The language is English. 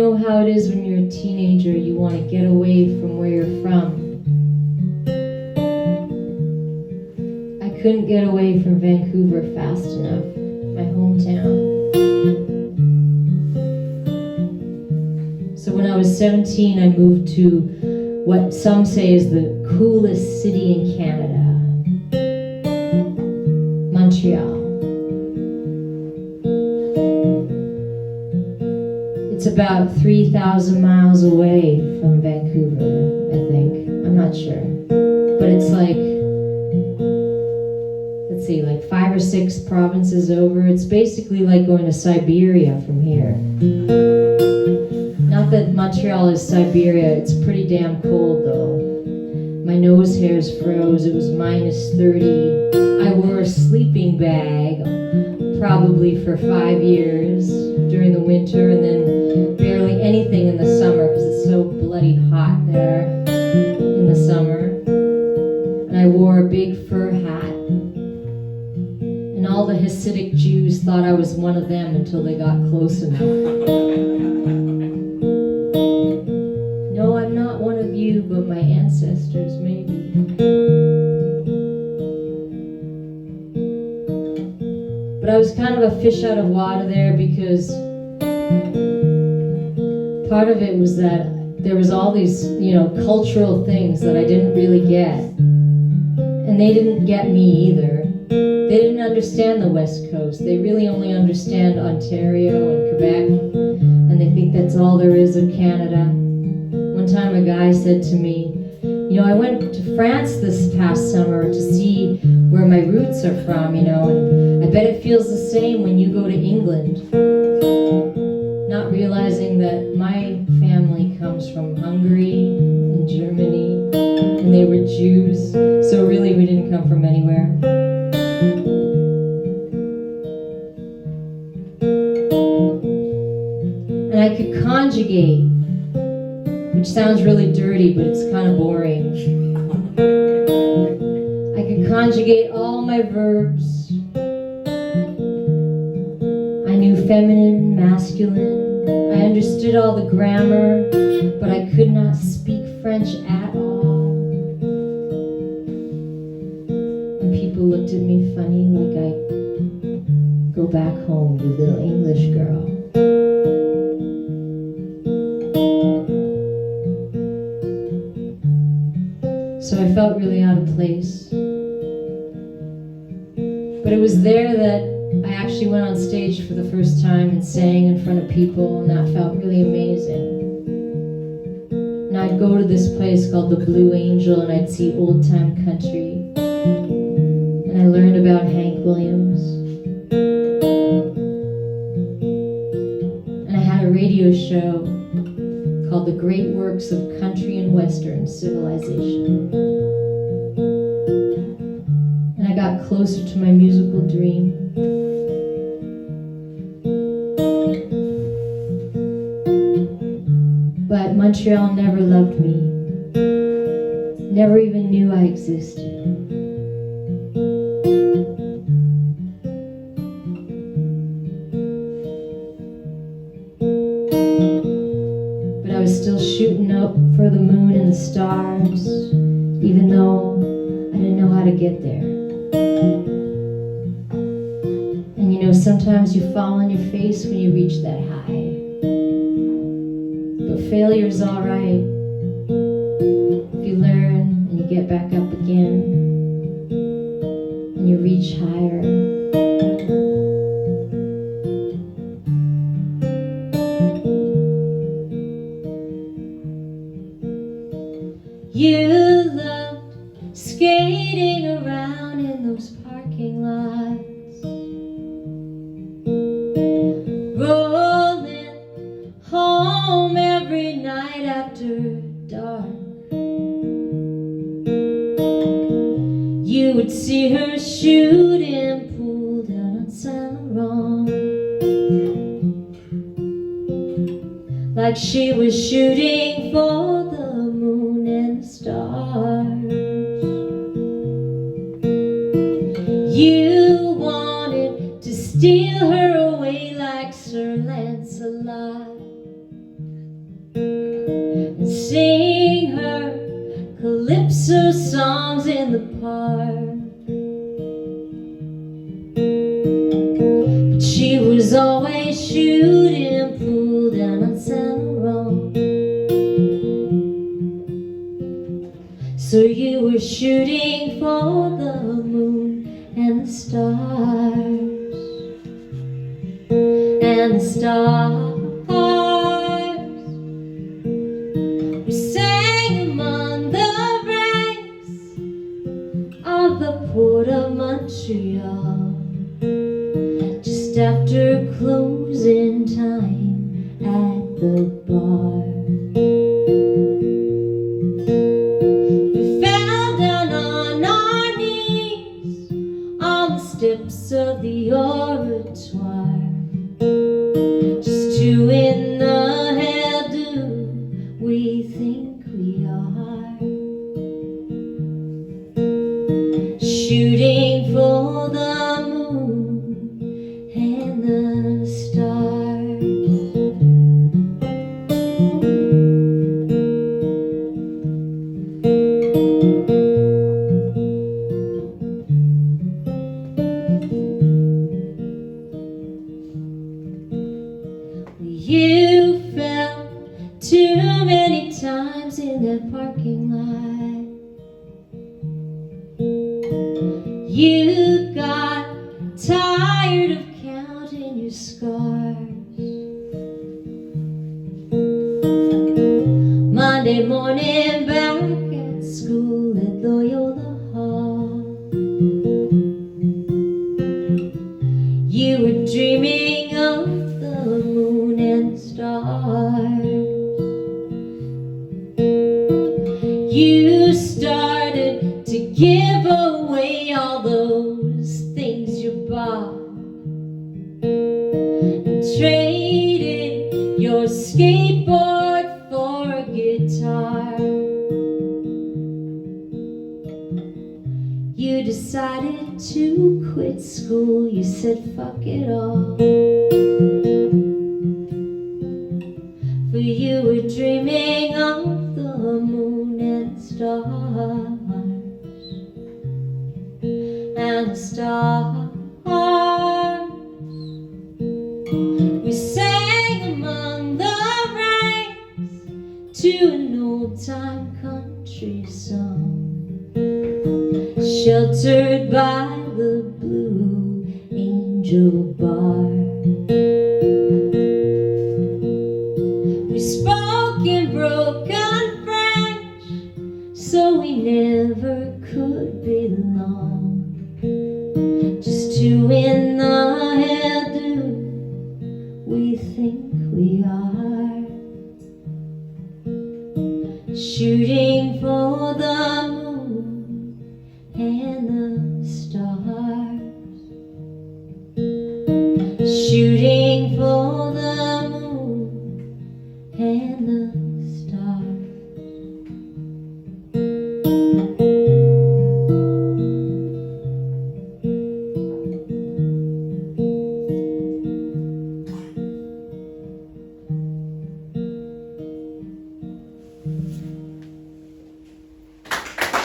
know how it is when you're a teenager, you want to get away from where you're from. I couldn't get away from Vancouver fast enough, my hometown. So when I was 17, I moved to what some say is the coolest city in Canada, Montreal. It's about 3,000 miles away from Vancouver, I think. I'm not sure. But it's like, let's see, like 5 or 6 provinces over. It's basically like going to Siberia from here. Not that Montreal is Siberia, it's pretty damn cold though. My nose hairs froze, it was minus 30. I wore a sleeping bag probably for 5 years during the winter, and then barely anything in the summer because it's so bloody hot there in the summer. And I wore a big fur hat. And all the Hasidic Jews thought I was one of them until they got close enough. No, I'm not one of you, but my ancestors maybe. But I was kind of a fish out of water there because part of it was that there was all these, cultural things that I didn't really get. And they didn't get me either. They didn't understand the West Coast. They really only understand Ontario and Quebec. And they think that's all there is of Canada. One time a guy said to me, I went to France this past summer to see where my roots are from, and I bet it feels the same when you go to England. Not realizing that my family comes from Hungary and Germany, and they were Jews, so really we didn't come from anywhere. And I could conjugate, which sounds really dirty, but it's kind of boring. I could conjugate all my verbs. I knew feminine, masculine. I understood all the grammar, but I could not speak French at all. And people looked at me funny, like I'd go back home, you little English girl. So I felt really out of place. But it was there that I actually went on stage for the first time and sang in front of people, and that felt really amazing. And I'd go to this place called the Blue Angel, and I'd see old-time country. And I learned about Hank Williams. And I had a radio show called The Great Works of Country and Western Civilization. And I got closer to my musical dream. But Montreal never loved me, never even knew I existed. But I was still shooting up for the moon and the stars, even though I didn't know how to get there. And sometimes you fall on your face when you reach that high. But failure's all right if you learn and you get back up again and you reach higher. You loved skating around in those parking lots, rolling home every night after dark. You would see her shooting pool down on Saint Laurent, like she was shooting for the moon and the stars. You wanted to steal her away like Sir Lancelot, her songs in the park. But she was always shooting pool down on San Laurent. So you were shooting for the moon and the stars, and the stars. We sang among the ranks of the port of Montreal, just after closing time at the bar. Steps of the oratoire, just two in the hairdo we think we are, shooting for the moon and the stars. You fell too many times in that parking lot. You got tired of counting your scars. Monday morning back at school at Loyola Hall, you were dreaming of the moon and stars. You started to give away all those things you bought, and traded your skateboard for a guitar. You decided to quit school. You said fuck it all, for you were dreaming of the moon and stars, and the stars. We sang among the ranks to an old-time country song, sheltered by the Blue Angel Bar. We spoke in broken French, so we never could belong, just two in